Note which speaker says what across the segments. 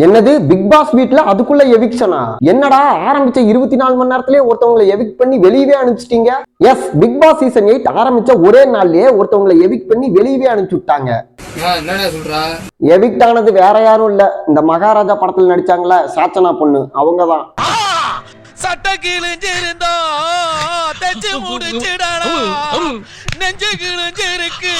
Speaker 1: என்னது big pass வீட்ல அதுக்குள்ள எவிக்ஷனா? என்னடா ஆரம்பிச்ச 24 மணி நேரத்திலே ஒருத்தவங்களை எவிக்ட் பண்ணி வெளியவே அனுப்பிச்சிட்டீங்க. எஸ், பிக் பாஸ் சீசன் 8 ஆரம்பிச்ச ஒரே நாள்லயே ஒருத்தவங்களை எவிக்ட் பண்ணி வெளியவே அனுப்பிச்சு விட்டாங்க. எவிக்ட் ஆனது வேற யாரும் இல்ல, இந்த மகாராஜா படத்துல நடிச்சாங்களா சாச்சனா பொண்ணு, அவங்கதான்.
Speaker 2: சட்ட கிழிஞ்சிருந்தா தச்சு முடிச்சிடா, நெஞ்சு கிழிஞ்சிருக்கு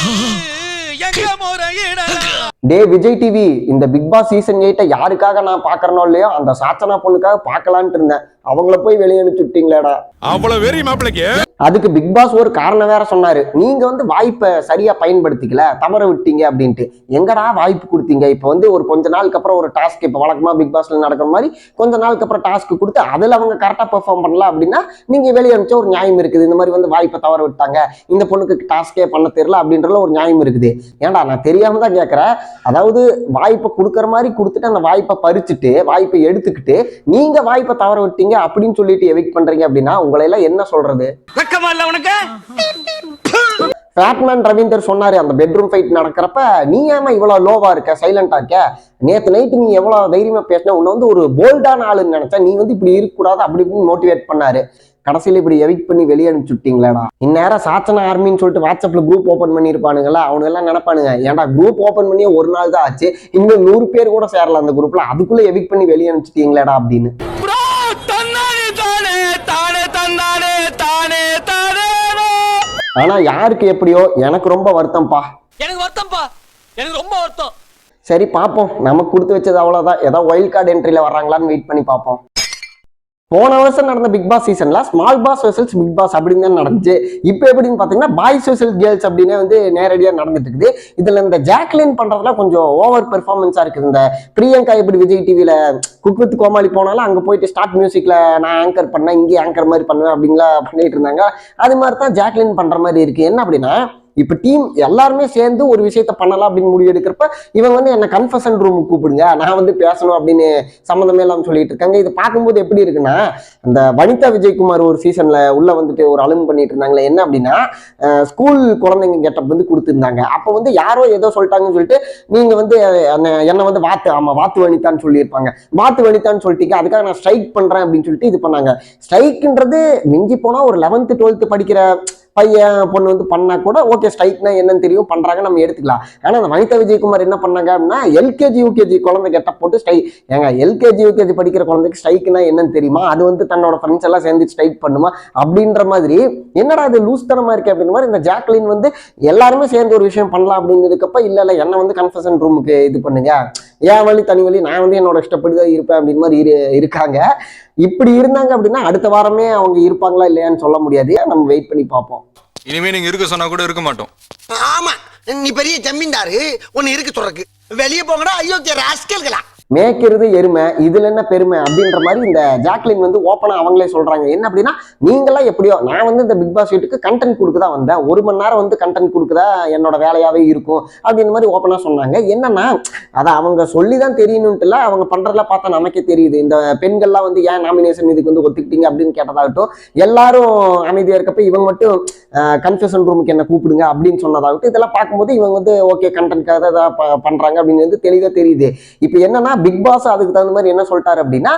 Speaker 2: எங்க முறையிடலாம்.
Speaker 1: டே விஜய் டிவி, இந்த பிக் பாஸ் சீசன் 8 யாருக்காக நான் பாக்குறனோ இல்லையோ அந்த சாச்சனா பொண்ணுக்காக பாக்கலான்ட்டு இருந்தேன். அவங்கள போய் வெளியே அனுப்பிச்சுட்டீங்களேடா.
Speaker 3: அவ்வளவு வெறி மாப்பிளைக்கு.
Speaker 1: அதுக்கு பிக் பாஸ் ஒரு காரணம் வேற சொன்னாரு. நீங்க வாய்ப்பை சரியா பயன்படுத்திக்கல, தவற விட்டீங்க அப்படின்ட்டு. எங்கடா வாய்ப்பு கொடுத்தீங்க? இப்ப ஒரு கொஞ்ச நாளுக்கு அப்புறம் ஒரு டாஸ்க், இப்ப வழக்கமா பிக் பாஸ்ல நடக்கிற மாதிரி கொஞ்ச நாளுக்கு அப்புறம் டாஸ்க் கொடுத்து அதுல அவங்க கரெக்டா பெர்ஃபார்ம் பண்ணல அப்படின்னா நீங்க வெளியே அனுப்பிச்ச ஒரு நியாயம் இருக்குது. இந்த மாதிரி வாய்ப்பை தவற விட்டாங்க, இந்த பொண்ணுக்கு டாஸ்கே பண்ண தெரியல அப்படின்றதுல ஒரு நியாயம் இருக்குது. ஏன்டா நான் தெரியாம தான் கேட்கறேன். அதாவது வாய்ப்பை கொடுக்குற மாதிரி கொடுத்துட்டு அந்த வாய்ப்பை பறிச்சுட்டு வாய்ப்பை எடுத்துக்கிட்டு நீங்க வாய்ப்பை தவற விட்டீங்க அப்படின்னு சொல்லிட்டு எவிக்ட் பண்றீங்க அப்படின்னா உங்களை எல்லாம் என்ன சொல்றது? பேட்மேன் ரவீந்தர் சொன்னாரு அந்த பெட்ரூம் ஃபைட் நடக்கிறப்ப, நீ ஏமா இவ்வளவு லோவா இருக்க, சைலண்டா இருக்க, நேத்து நைட்டு நீ எவ்வளவு தைரியமா பேசின, உன்னை ஒரு போல்டான ஆளுன்னு நினைச்சா, நீ இப்படி இருக்கக்கூடாது அப்படி இப்படின்னு மோட்டிவேட் பண்ணாரு. கடைசியில இப்படி எவிக்ட் பண்ணி வெளியே அனுப்பிச்சுட்டீங்களேடா. இந்நேரம் சாச்சனா ஆர்மின்னு சொல்லிட்டு வாட்ஸ்அப்ல குரூப் ஓபன் பண்ணிருப்பானுங்களா, அவனு எல்லாம் நினைப்பானுங்க, ஏன்டா குரூப் ஓபன் பண்ணி ஒரு நாள் தான் ஆச்சு, இன்னும் 100 பேர் கூட சேரல அந்த குரூப்ல, அதுக்குள்ள எவிக்ட் பண்ணி வெளியே அனுப்பிச்சிட்டீங்களேடா அப்படின்னு. ஆனா யாருக்கு எப்படியோ, எனக்கு ரொம்ப வருத்தம்ப்பா.
Speaker 2: எனக்கு ரொம்ப வருத்தம்.
Speaker 1: சரி பாப்போம், நமக்கு கொடுத்து வச்சது அவ்வளவுதான். ஏதாவது வைல்ட் கார்டு என்ட்ரில வர்றாங்களான்னு வெயிட் பண்ணி பார்ப்போம். போன வருஷம் நடந்த பிக் பாஸ் சீசன்ல small boss versus Bigg Boss அப்படின்னு தான் நடந்துச்சு. இப்போ எப்படின்னு பாத்தீங்கன்னா பாய்ஸ் வெர்சஸ் கேர்ள்ஸ் அப்படின்னு நேரடியா நடந்துட்டு இருக்குது. இதுல இந்த ஜாக்லின் பண்றதுல கொஞ்சம் ஓவர் பெர்ஃபார்மன்ஸா இருக்குது. இந்த பிரியங்கா எப்படி விஜய் டிவில குக் வித் கோமாளி போனாலும் அங்க போயிட்டு ஸ்டார்ட் மியூசிக்ல நான் ஆங்கர் பண்ணேன், இங்கே ஆங்கர் மாதிரி பண்ணுவேன் அப்படிங்களா பண்ணிட்டு இருந்தாங்க. அது மாதிரி தான் ஜாக்லின் பண்ற மாதிரி இருக்கு. என்ன அப்படின்னா, இப்ப டீம் எல்லாருமே சேர்ந்து ஒரு விஷயத்த பண்ணலாம் அப்படின்னு முடிவு எடுக்கிறப்ப இவங்க என்ன கன்ஃபஷன் ரூமுக்கு கூப்பிடுங்க, நான் பேசணும் அப்படின்னு சம்மந்தமே இல்லாம சொல்லிட்டு இருக்காங்க. இது பார்க்கும்போது எப்படி இருக்குன்னா, அந்த வனிதா விஜயகுமார் ஒரு சீசன்ல உள்ள ஒரு அலும்பு பண்ணிட்டு இருந்தாங்களே, என்ன அப்படின்னா ஸ்கூல் குழந்தைங்க கெட்டப் கொடுத்துருந்தாங்க. அப்ப யாரோ ஏதோ சொல்லிட்டாங்கன்னு சொல்லிட்டு நீங்க என்ன வாத்து வனிதான்னு சொல்லியிருப்பாங்க. வாத்து வனிதான்னு சொல்லிட்டீங்க, அதுக்காக நான் ஸ்ட்ரைக் பண்றேன் அப்படின்னு சொல்லிட்டு இது பண்ணாங்க. ஸ்ட்ரைக்ன்றது மிஞ்சி போனா ஒரு 11th 12th படிக்கிற பையன் பொண்ணு பண்ணா கூட ஓகே, ஸ்ட்ரைக்னா என்னன்னு தெரியும், பண்றாங்க, நம்ம எடுத்துக்கலாம். ஆனா அந்த வனிதா விஜயகுமார் என்ன பண்ணாங்க அப்படின்னா, எல்கேஜி யூகேஜி குழந்தை கெட்ட போட்டு ஸ்ட்ரைக். ஏங்க எல்கேஜி யூகேஜி படிக்கிற குழந்தைக்கு ஸ்ட்ரைக்னா என்னன்னு தெரியுமா? அது தன்னோட ஃப்ரெண்ட்ஸ் எல்லாம் சேர்ந்து ஸ்ட்ரைக் பண்ணுமா அப்படின்ற மாதிரி, என்னடா அது லூஸ் தனமா இருக்கு அப்படின்ற மாதிரி இந்த ஜாக்லின் எல்லாருமே சேர்ந்து ஒரு விஷயம் பண்ணலாம் அப்படிங்கிறதுக்கப்ப இல்ல என்ன கன்ஃபஷன் ரூமுக்கு இது பண்ணுங்க, ஏன் வழி தனி வழி, நான் என்னோட இஷ்டப்படிதான் இருப்பேன் அப்படின்னு மாதிரி இருக்காங்க. இப்படி இருந்தாங்க அப்படின்னா அடுத்த வாரமே அவங்க இருப்பாங்களா இல்லையான்னு சொல்ல முடியாது. நம்ம வெயிட் பண்ணி பார்ப்போம்.
Speaker 3: இனிமே நீங்க இருக்க சொன்னா கூட இருக்க மாட்டோம்.
Speaker 4: ஆமா, நீ பெரிய ஜமீன்தாரு, ஒன்னு இருக்கு சொல்றக்கு. வெளியே போங்கடா, ஐயோ ராஸ்கல்களா.
Speaker 1: மேய்க்கிறது எருமை, இதுல என்ன பெருமை அப்படின்ற மாதிரி இந்த ஜாக்லின் ஓப்பனா அவங்களே சொல்றாங்க. என்ன அப்படின்னா, நீங்களாம் எப்படியோ, நான் இந்த பிக் பாஸ் வீட்டுக்கு கண்டென்ட் கொடுக்கதான் வந்தேன், 1 மணி நேரம் கண்டென்ட் கொடுக்குதா என்னோட வேலையாவே இருக்கும் அப்படின்ற மாதிரி ஓப்பனா சொன்னாங்க. என்னன்னா, அதை அவங்க சொல்லிதான் தெரியணும்ட்டு இல்ல, அவங்க பண்றதுல பார்த்தா நமக்கே தெரியுது. இந்த பெண்கள்லாம் ஏன் நாமினேஷன் இதுக்கு ஒத்துக்கிட்டீங்க அப்படின்னு கேட்டதாகட்டும், எல்லாரும் அமைதியா இருக்கப்ப இவங்க மட்டும் கன்ஃபஷன் ரூமுக்கு என்ன கூப்பிடுங்க அப்படின்னு சொன்னதாகட்டும், இதெல்லாம் பார்க்கும்போது இவங்க ஓகே கண்டென்ட்காக தான் பண்றாங்க அப்படின்னு தெளிவா தெரியுது. இப்போ என்னன்னா, பிக் பாஸ் அதுக்கு தகுந்த மாதிரி என்ன சொல்லிட்டாரு அப்படின்னா,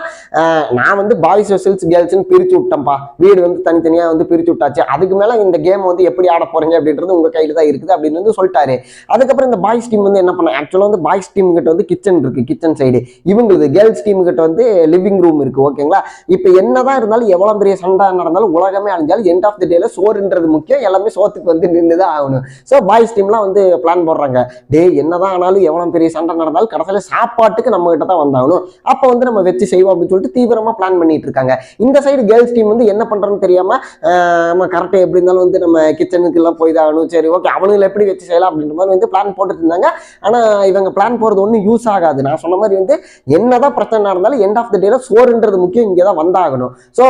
Speaker 1: நான் பாய்ஸ் வெர்சஸ் கேர்ள்ஸ்னு பிரிச்சு விட்டேன்ப்பா, வீடு தனித்தனியா பிரிச்சு விட்டாச்சு, அதுக்கு மேல இந்த கேம் எப்படி ஆட போறீங்க அப்படின்றது உங்க கையில தான் இருக்குது அப்படின்னு சொல்லிட்டாரு. அதுக்கப்புறம் இந்த பாய்ஸ் டீம் என்ன பண்ண, ஆக்சுவலா பாய்ஸ் டீம் கிட்ட கிச்சன் இருக்கு, கிச்சன் சைடு, இவங்களுக்கு கேர்ள்ஸ் டீம் கிட்ட லிவிங் ரூம் இருக்கு. ஓகேங்களா, இப்ப என்னதான் இருந்தாலும் எவ்வளவு பெரிய சண்டை நடந்தாலும் உலகமே அழிஞ்சாலும் எண்ட் ஆஃப் தி டேல சோறுன்றது முக்கியம், எல்லாமே சோத்துக்கு நின்றுதான் ஆகணும். சோ பாய்ஸ் டீம்லாம் பிளான் போடுறாங்க, டே என்னதான் ஆனாலும் எவ்வளவு பெரிய சண்டை நடந்தாலும் கடைசியில சாப்பாட்டுக்கு நம்ம கிட்ட தான் வந்தாகணும், அப்ப நம்ம வச்சு செய்வோம் அப்படின்னு சொல்லிட்டு தீவிரமா பிளான் பண்ணிட்டு இருக்காங்க. இந்த சைடு கேர்ள்ஸ் டீம் என்ன பண்றோம்னு தெரியாம நம்ம கரெக்டா எப்படி இருந்தாலும் நம்ம கிச்சனுக்கு எல்லாம் போய் தான், சரி ஓகே அவனுங்களை எப்படி வச்சு செய்யலாம் அப்படின்ற மாதிரி பிளான் போட்டுட்டு இருந்தாங்க. ஆனா இவங்க பிளான் போறது ஒன்றும் யூஸ் ஆகாது. நான் சொன்ன மாதிரி என்னதான் பிரச்சனை நடந்தாலும் எண்ட் ஆஃப் தி டேல சோறுன்றது முக்கியம், இங்கதான் வந்தாகணும். சோ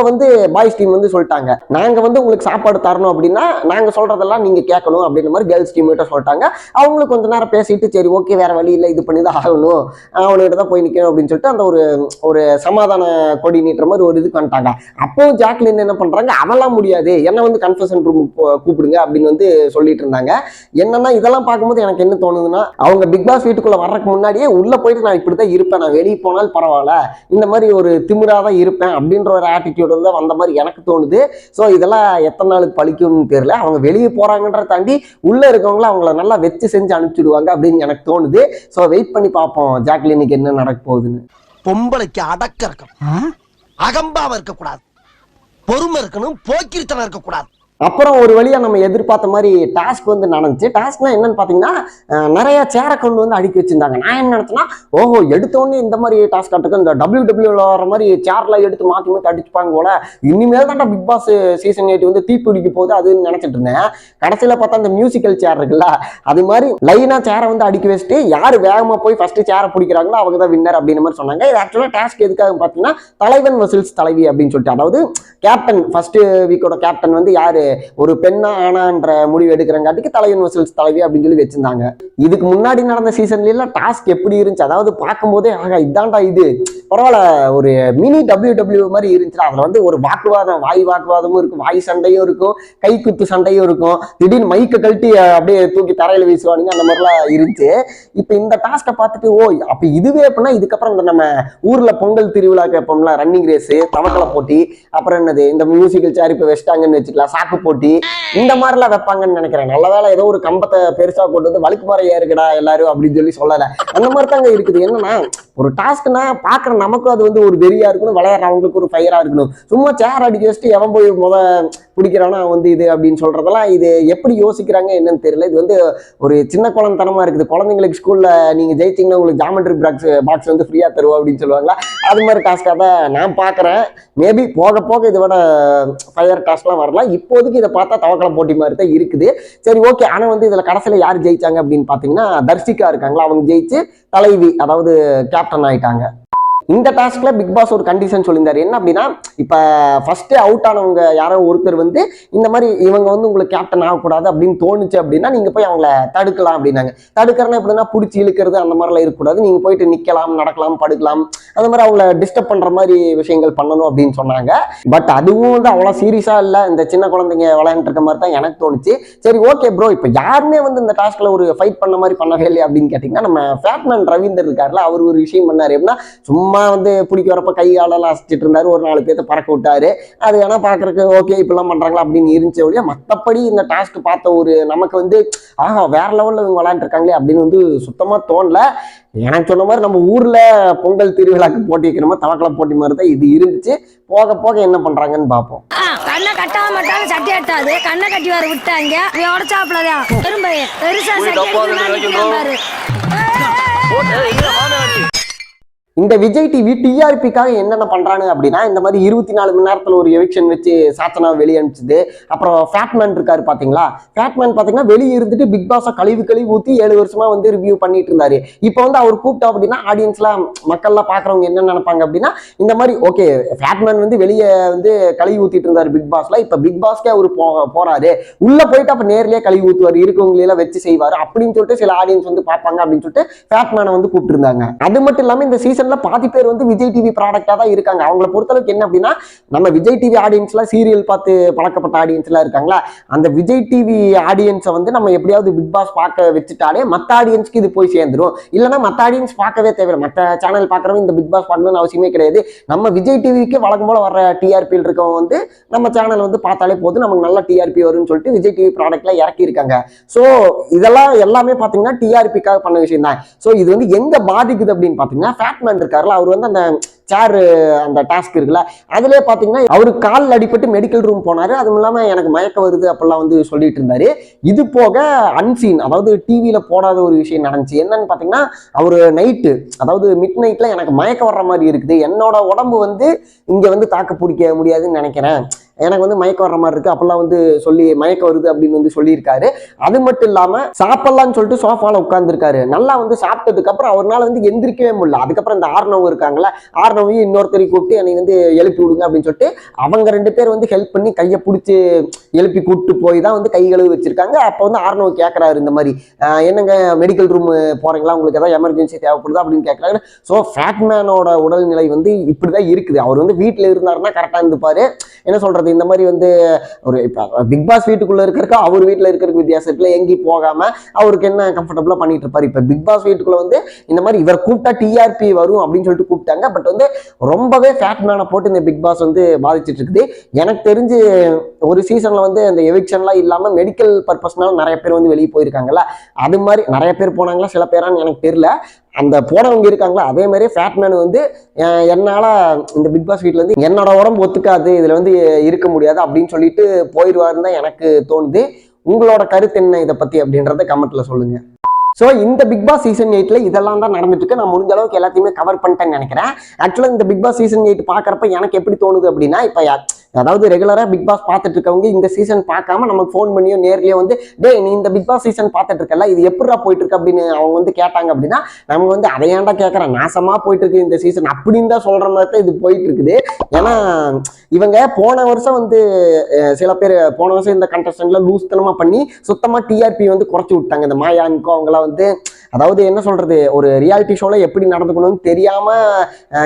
Speaker 1: பாய்ஸ் டீம் சொல்லிட்டாங்க, நாங்க உங்களுக்கு சாப்பாடு தரணும் அப்படின்னா நாங்க சொல்றதெல்லாம் நீங்க கேட்கணும் அப்படின்ற மாதிரி கேர்ள்ஸ் டீம் கிட்ட சொல்லிட்டாங்க. அவங்களுக்கு கொஞ்ச நேரம் பேசிட்டு சரி ஓகே வேற வழி இல்லை, இது பண்ணி தான் ஆகணும், அவனுக்கிட்ட தான் போய் நிக்கணும் அப்படின்னு சொல்லிட்டு அந்த ஒரு ஒரு சமாதான கொடி நீட்டுற மாதிரி ஒரு இதுக்கு வந்துட்டாங்க. அப்போ ஜாக்லின் என்ன பண்றாங்க, அதெல்லாம் முடியாது, என்ன வந்து கன்ஃபெஷன் ரூம் கூப்பிடுங்க அப்படின்னு வந்து சொல்லிட்டு இருந்தாங்க. என்னன்னா இதெல்லாம் பார்க்கும்போது எனக்கு என்ன தோணுதுன்னா, அவங்க பிக் பாஸ் வீட்டுக்குள்ள வர்றதுக்கு முன்னாடியே உள்ள போயிட்டு நான் இப்படிதான் இருப்பேன், நான் வெளியே போனாலும் பரவாயில்ல, இந்த மாதிரி ஒரு திமிராதான் இருப்பேன் அப்படின்ற ஒரு ஆட்டிடியூட் வந்து வந்த மாதிரி எனக்கு தோணுது. ஸோ இதெல்லாம் எத்தனை நாளுக்கு பழிக்கும்னு தெரியல. அவங்க வெளியே போறாங்கன்றத தாண்டி உள்ள இருக்கவங்கள அவங்கள நல்லா வச்சு செஞ்சு அனுப்பிச்சிடுவாங்க அப்படின்னு எனக்கு தோணுது. ஸோ வெயிட் பண்ணி பார்ப்போம் ஜாக்லினுக்கு என்ன நடக்க போகுதுன்னு.
Speaker 4: பொம்பளைக்கு அடக்க இருக்கணும், அகம்பாவ இருக்கக்கூடாது, பொறுமை இருக்கணும், போக்கிரித்தனம் இருக்கக்கூடாது.
Speaker 1: அப்புறம் ஒரு வழியா நம்ம எதிர்பார்த்த மாதிரி டாஸ்க் வந்து நடந்துச்சு. டாஸ்க்னா என்னன்னு பாத்தீங்கன்னா, நிறைய சேரை கொண்டு வந்து அடுக்கி வச்சிருந்தாங்க. நான் என்ன நினைச்சேன்னா, ஓஹோ எடுத்தோடனே இந்த மாதிரி டாஸ்க் ஆட்டுக்கு இந்த WWE வர மாதிரி சேர்லாம் எடுத்து மாத்தி மாத்தி அடிச்சுப்பாங்க போல, இனிமேல் தான் பிக் பாஸ் சீசன் 8 வந்து தீப்பிடிக்க போகுது அதுன்னு நினைச்சிட்டு இருந்தேன். கடைசியில பார்த்தா அந்த மியூசிக்கல் சேர் இருக்குல்ல, அது மாதிரி லைனா சேரை வந்து அடுக்கி வச்சுட்டு யாரு வேகமா போய் ஃபர்ஸ்ட் சேரை பிடிக்கிறாங்களோ அவங்க தான் வின்னர் அப்படின்ற மாதிரி சொன்னாங்க. இது ஆக்சுவலா டாஸ்க் எதுக்காக பாத்தீங்கன்னா, தலைவன் வசூல்ஸ் தலைவி அப்படின்னு சொல்லிட்டு, அதாவது கேப்டன் ஃபர்ஸ்ட் வீக்கோட கேப்டன் வந்து யாரு, ஒரு பெண்ணா ஆனான்ற முடிவு எடுக்கிறங்காட்டிக்கு தலைவன் வசூல்ஸ் தலைவி அப்படின்னு சொல்லி வச்சிருந்தாங்க. இதுக்கு முன்னாடி நடந்த சீசன்ல எல்லாம் டாஸ்க் எப்படி இருந்துச்சு, அதாவது பார்க்கும்போதே ஆகா இதாண்டா இது பரவாயில்ல, ஒரு மினி WWE மாதிரி இருந்துச்சு. அதுல வந்து ஒரு வாக்குவாதம், வாய் வாக்குவாதமும் இருக்கும், வாய் சண்டையும் இருக்கும், கை குத்து சண்டையும் இருக்கும், திடீர்னு மைக்க கழட்டி அப்படியே தூக்கி தரையில வீசுவானுங்க, அந்த மாதிரிலாம் இருந்துச்சு. இப்ப இந்த டாஸ்கை பார்த்துட்டு ஓ அப்ப இதுவே அப்படின்னா இதுக்கப்புறம் இந்த நம்ம ஊர்ல பொங்கல் திருவிழா கேட்போம்ல, ரன்னிங் ரேஸ், தவக்கலை போட்டி, அப்புறம் என்னது இந்த மியூசிக்கல் சேர் இப்ப வச்சிட்டாங்கன்னு வச்சுக்கலாம், சாக்கு போட்டி, இந்த மாதிரிலாம் வைப்பாங்கன்னு நினைக்கிறேன். நல்ல வேலை ஏதோ ஒரு கம்பத்தை பெருசா கொண்டு வந்து வழுக்கு மரம் ஏறுகடா எல்லாரும் அப்படின்னு சொல்லி சொல்லல, அந்த மாதிரி தாங்க இருக்குது. என்னன்னா ஒரு டாஸ்க்னா பாக்குற நமக்கும் அது வந்து ஒரு வெறியா இருக்கணும், விளையாடுறவங்களுக்கு ஒரு ஃபயரா இருக்கணும். சும்மா சேர் அடிக்க வச்சுட்டு எவன் போய் பிடிக்கிறானா வந்து இது அப்படின்னு சொல்றதெல்லாம் இது எப்படி யோசிக்கிறாங்க என்னன்னு தெரியல. இது வந்து ஒரு சின்ன குழந்தைத்தனமா இருக்குது. குழந்தைங்களுக்கு ஸ்கூல்ல நீங்க ஜெயிச்சிங்கன்னா உங்களுக்கு ஜாமெட்ரி பாக்ஸ் வந்து ஃப்ரீயா தருவோம் அப்படின்னு சொல்லுவாங்களா, அது மாதிரி டாஸ்கா தான் நான் பாக்குறேன். மேபி போக போக இதை விட ஃபயர் டாஸ்க்லாம் வரலாம். இப்போதைக்கு இதை பார்த்தா தவக்கலை போட்டி மாதிரி தான் இருக்குது. சரி ஓகே. ஆனா வந்து இதுல கடைசியில யார் ஜெயிச்சாங்க அப்படின்னு பாத்தீங்கன்னா, தர்ஷிகா இருக்காங்களா, அவங்க ஜெயிச்சு தலைவி அதாவது கேப்டன் ஆயிட்டாங்க. இந்த டாஸ்க்ல பிக் பாஸ் ஒரு கண்டிஷன் சொல்லியிருந்தாரு. என்ன அப்படின்னா, இப்ப ஃபர்ஸ்ட் அவுட் ஆனவங்க யாரோ ஒருத்தர் வந்து இந்த மாதிரி இவங்க வந்து உங்களுக்கு கேப்டன் ஆகக்கூடாது அப்படின்னு தோணுச்சு அப்படின்னா நீங்க போய் அவங்கள தடுக்கலாம் அப்படின்னாங்க. தடுக்கிறனா எப்படின்னா பிடிச்சி இழுக்கிறது அந்த மாதிரிலாம் இருக்கக்கூடாது, நீங்க போயிட்டு நிக்கலாம், நடக்கலாம், படுக்கலாம், அந்த மாதிரி அவங்கள டிஸ்டர்ப் பண்ற மாதிரி விஷயங்கள் பண்ணணும் அப்படின்னு சொன்னாங்க. பட் அதுவும் வந்து அவ்வளவு சீரியஸா இல்ல, இந்த சின்ன குழந்தைங்க விளையாண்டு இருக்க மாதிரி தான் எனக்கு தோணுச்சு. சரி ஓகே ப்ரோ, இப்ப யாருமே வந்து இந்த டாஸ்க்ல ஒரு ஃபைட் பண்ண மாதிரி பண்ணவே இல்லை அப்படின்னு கேட்டீங்கன்னா, நம்ம ஃபேட்மேன் ரவீந்தர் இருக்காருல, அவர் ஒரு விஷயம் பண்ணாரு. எப்படின்னா சும்மா வந்து பிடிக்க வரப்ப கை காலெல்லாம் அசைச்சிட்டு இருந்தாரு, ஒரு 4 பேர்த்த பறக்க விட்டாரு. அது வேணா பாக்குறதுக்கு ஓகே இப்பெல்லாம் பண்றாங்களா அப்படின்னு இருந்துச்சு ஒழிய, மற்றபடி இந்த டாஸ்க் பார்த்த ஒரு நமக்கு வந்து ஆஹா வேற லெவல்ல இவங்க விளையாண்டுருக்காங்களே அப்படின்னு வந்து சுத்தமா தோணல. எனக்கு சொன்ன மாதிரி நம்ம ஊர்ல பொங்கல் திருவிழாக்கு போட்டி வைக்கிறோமோ தவக்கலை போட்டி மாதிரி தான் இது இருந்துச்சு. போக போக என்ன பண்றாங்கன்னு பார்ப்போம்.
Speaker 5: கண்ணை கட்டாம மாட்டாலும் சட்டி கட்டாது, கண்ணை கட்டி வர விட்டாங்க உடச்சாப்புலதான் திரும்ப பெருசா
Speaker 1: இந்த விஜய் டிவி டிஆர்பிக்காக என்னென்ன பண்றாங்க அப்படின்னா, இந்த மாதிரி 24 மணி நேரத்துல ஒரு எவிக்ஷன் வச்சு சாச்சனா வெளியே அனுப்பிச்சது. அப்புறம் ஃபேட்மேன் இருக்காரு பாத்தீங்களா, ஃபேட்மேன் பாத்தீங்கன்னா வெளியே இருந்துட்டு பிக் பாஸை கழுவி ஊத்தி 7 வருஷமா வந்து ரிவ்யூ பண்ணிட்டு இருந்தாரு. இப்போ வந்து அவர் கூப்பிட்டா அப்படின்னா ஆடியன்ஸ்லாம் மக்கள்லாம் பாக்குறவங்க என்ன நினைப்பாங்க அப்படின்னா, இந்த மாதிரி ஓகே ஃபேட்மேன் வந்து வெளியே வந்து கழுவி ஊத்திட்டு இருந்தாரு பிக் பாஸ்ல, இப்ப பிக் பாஸ்க்கே அவர் போறாரு, உள்ள போயிட்டு அப்ப நேர்லயே கழுவி ஊத்துவாரு, இருக்கவங்களெல்லாம் வச்சு செய்வாரு அப்படின்னு சொல்லிட்டு சில ஆடியன்ஸ் வந்து பார்ப்பாங்க அப்படின்னு சொல்லிட்டு ஃபேட்மேனை வந்து கூப்பிட்டு இருந்தாங்க. அது மட்டும் இல்லாம இந்த சீசன் பாதி பேர் வந்து விஜய் டிவி ப்ராடக்டா தான் இருக்காங்க. அவங்கள பொறுத்தளவுக்கு என்ன அப்படின்னா, நம்ம விஜய் டிவி ஆடியன்ஸ்ல சீரியல் பார்த்து பழக்கப்பட்ட ஆடியன்ஸ் எல்லாம் இருக்காங்களா, அந்த விஜய் டிவி ஆடியன்ஸை வந்து நம்ம எப்படியாவது பிக் பாஸ் பார்க்க வச்சுட்டாலே மற்ற ஆடியன்ஸ்க்கு இது போய் சேர்ந்துரும். இல்லைன்னா மற்ற ஆடியன்ஸ் பார்க்கவே தேவையில்லை, மற்ற சேனல் பார்க்கறவங்க இந்த பிக் பாஸ் பார்க்கணும்னு அவசியமே கிடையாது. நம்ம விஜய் டிவிக்கு வழக்கம் போல வர டிஆர்பியில் இருக்கவங்க வந்து நம்ம சேனல் வந்து பார்த்தாலே போதும், நமக்கு நல்ல டிஆர்பி வரும்னு சொல்லிட்டு விஜய் டிவி ப்ராடக்ட்ல இறக்கி இருக்காங்க. ஸோ இதெல்லாம் எல்லாமே பார்த்தீங்கன்னா டிஆர்பிக்காக பண்ண விஷயம் தான். ஸோ இது வந்து எங்க பாதிக்குது அப்படின்னு பார்த்தீங்கன்னா, ஃபேட்மேன் இருக்காருல, அவர் வந்து அந்த சேர் அந்த டாஸ்க் இருக்குல்ல, அதுல பாத்தீங்கன்னா அவருக்கு கால் அடிபட்டு மெடிக்கல் ரூம் போனாரு. அதுவும் இல்லாம எனக்கு மயக்கம் வருது அப்படிலாம் வந்து சொல்லிட்டு இருந்தாரு. இது போக அன்சீன், அதாவது டிவியில போடாத ஒரு விஷயம் நடந்துச்சு. என்னன்னு பாத்தீங்கன்னா, அவரு நைட்டு அதாவது மிட் நைட்ல எனக்கு மயக்கம் வர்ற மாதிரி இருக்குது, என்னோட உடம்பு வந்து இங்க வந்து தாக்கு பிடிக்க முடியாதுன்னு நினைக்கிறேன், எனக்கு வந்து மயக்கம் வர்ற மாதிரி இருக்கு அப்பெல்லாம் வந்து சொல்லி மயக்கம் வருது அப்படின்னு வந்து சொல்லியிருக்காரு. அது மட்டும் இல்லாம சாப்பிடலாம்னு சொல்லிட்டு சோஃபால உட்கார்ந்துருக்காரு. நல்லா வந்து சாப்பிட்டதுக்கு அப்புறம் அவரால் வந்து எந்திரிக்கவே முடியல. அதுக்கப்புறம் இந்த ஆர்னவ் இருக்காங்களா, ஆர்னவையும் இன்னொருத்தரையும் கூப்பிட்டு என்னை வந்து எழுப்பி விடுங்க அப்படின்னு சொல்லிட்டு அவங்க 2 பேர் வந்து ஹெல்ப் பண்ணி கையை பிடிச்சி எழுப்பி கூப்பிட்டு போய் தான் வந்து கை கழுவி வச்சிருக்காங்க. அப்போ வந்து ஆர்னவ் கேட்கறாரு இந்த மாதிரி என்னங்க மெடிக்கல் ரூம் போறீங்களா, உங்களுக்கு ஏதாவது எமர்ஜென்சி தேவைப்படுதா அப்படின்னு கேட்கறாங்க. ஸோ ஃபேட்மேனோட உடல்நிலை வந்து இப்படிதான் இருக்குது. அவர் வந்து வீட்டில் இருந்தாருன்னா கரெக்டாக இருந்துப்பாரு. என்ன சொல்றது, இந்த மாதிரி வந்து ஒரு இப்போ பிக் பாஸ் வீட்டுக்குள்ள இருக்கிறதுக்கு அவர் வீட்டில் இருக்கிற வித்தியாசத்துல எங்கேயும் போகாம அவருக்கு என்ன கம்ஃபர்டபுளா பண்ணிட்டு இருப்பாரு. இப்போ பிக் பாஸ் வீட்டுக்குள்ள வந்து இந்த மாதிரி இவர் கூப்பிட்டா டிஆர்பி வரும் அப்படின்னு சொல்லிட்டு கூப்பிட்டாங்க. பட் வந்து ரொம்பவே ஃபேட்மேனை போட்டு இந்த பிக் பாஸ் வந்து பாதிச்சுட்டு இருக்குது. எனக்கு தெரிஞ்சு ஒரு சீசன்ல வந்து அந்த எவிக்ஷன்லாம் இல்லாம மெடிக்கல் பர்பஸ்னால நிறைய பேர் வந்து வெளியே போயிருக்காங்கல்ல, அது மாதிரி நிறைய பேர் போனாங்களா, சில பேரான்னு எனக்கு தெரியல. அந்த போனவங்க இருக்காங்களா, அதே மாதிரி ஃபேட்மேன் வந்து என்னால இந்த பிக் பாஸ் வீட்ல இருந்து என்னோட உடம்பு ஒத்துக்காது, இதுல வந்து இருக்க முடியாது அப்படின்னு சொல்லிட்டு போயிடுவாருன்னு தான் எனக்கு தோணுது. உங்களோட கருத்து என்ன இதை பத்தி அப்படின்றத கமெண்ட்ல சொல்லுங்க. ஸோ இந்த பிக் பாஸ் சீசன் 8ல இதெல்லாம் தான் நடந்துட்டு இருக்கு. நான் முடிஞ்ச அளவுக்கு எல்லாத்தையுமே கவர் பண்ணிட்டேன்னு நினைக்கிறேன். ஆக்சுவலாக இந்த பிக் பாஸ் சீசன் 8 பார்க்குறப்ப எனக்கு எப்படி தோணுது அப்படின்னா, இப்போ அதாவது ரெகுலரா பிக் பாஸ் பார்த்துட்டு இருக்கவங்க இந்த சீசன் பார்க்காம நமக்கு ஃபோன் பண்ணியோ நேர்லயோ வந்து டேய் நீ இந்த பிக் பாஸ் சீசன் பார்த்துட்டு இருக்கல, இது எப்படிடா போயிட்டு இருக்கு அப்படின்னு அவங்க வந்து கேட்டாங்க அப்படின்னா, நம்ம வந்து அதை ஏன்டா கேட்கறேன், நாசமா போயிட்டு இருக்கு இந்த சீசன் அப்படின்னு தான் சொல்ற மாதிரி தான் இது போயிட்டு இருக்குது. ஏன்னா இவங்க போன வருஷம் வந்து சில பேர் போன வருஷம் இந்த கண்டஸ்டன்ட்ல லூஸ்தனமா பண்ணி சுத்தமா டிஆர்பி வந்து குறைச்சி விட்டாங்க. இந்த மாயானிக்கோ அவங்களாம் வந்து அதாவது என்ன சொல்றது, ஒரு ரியாலிட்டி ஷோல எப்படி நடந்துக்கணும்னு தெரியாம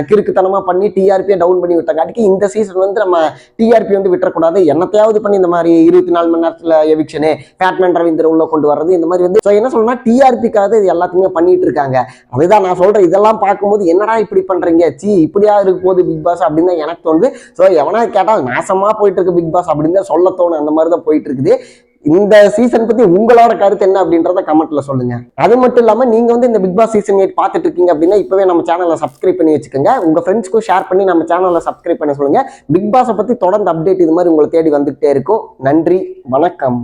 Speaker 1: கிறுக்குத்தனமா பண்ணி டிஆர்பியை டவுன் பண்ணி விட்டாங்க. இந்த சீசன் வந்து நம்ம டிஆர்பி வந்து விட்டுறக்கூடாது, என்னத்தையாவது பண்ணி இந்த மாதிரி 24 மணி நேரத்துல எவிக்ஷனு, ஃபேட்மேன் ரவீந்திர உள்ள கொண்டு வர்றது, இந்த மாதிரி வந்து என்ன சொல்லணும்னா டிஆர்பிக்காக இது எல்லாத்தையுமே பண்ணிட்டு இருக்காங்க. அதுதான் நான் சொல்றேன், இதெல்லாம் பார்க்கும்போது என்னடா இப்படி பண்றீங்க, இப்படியா இருக்கு போகுது பிக் பாஸ் அப்படின்னு தான் எனக்கு தோணுது. ஸோ எவனா கேட்டால் நாசமா போயிட்டு இருக்கு பிக் பாஸ் அப்படின்னு தான் சொல்ல தோணும். அந்த மாதிரி தான் போயிட்டு இருக்குது. இந்த சீசன் பத்தி உங்களோட கருத்து என்ன அப்படின்றத கமெண்ட்ல சொல்லுங்க. அது மட்டும் இல்லாம நீங்க வந்து இந்த பிக் பாஸ் சீசன் 8 பார்த்துட்டு இருக்கீங்க அப்படின்னா இப்பவே நம்ம சேனலை சப்ஸ்கிரைப் பண்ணி வச்சுக்கோங்க. உங்க ஃப்ரெண்ட்ஸ்க்கும் ஷேர் பண்ணி நம்ம சேனலை சப்ஸ்கிரைப் பண்ண சொல்லுங்க. பிக் பாஸை பத்தி தொடர்ந்து அப்டேட் இது மாதிரி உங்களை தேடி வந்துகிட்டே இருக்கும். நன்றி, வணக்கம்.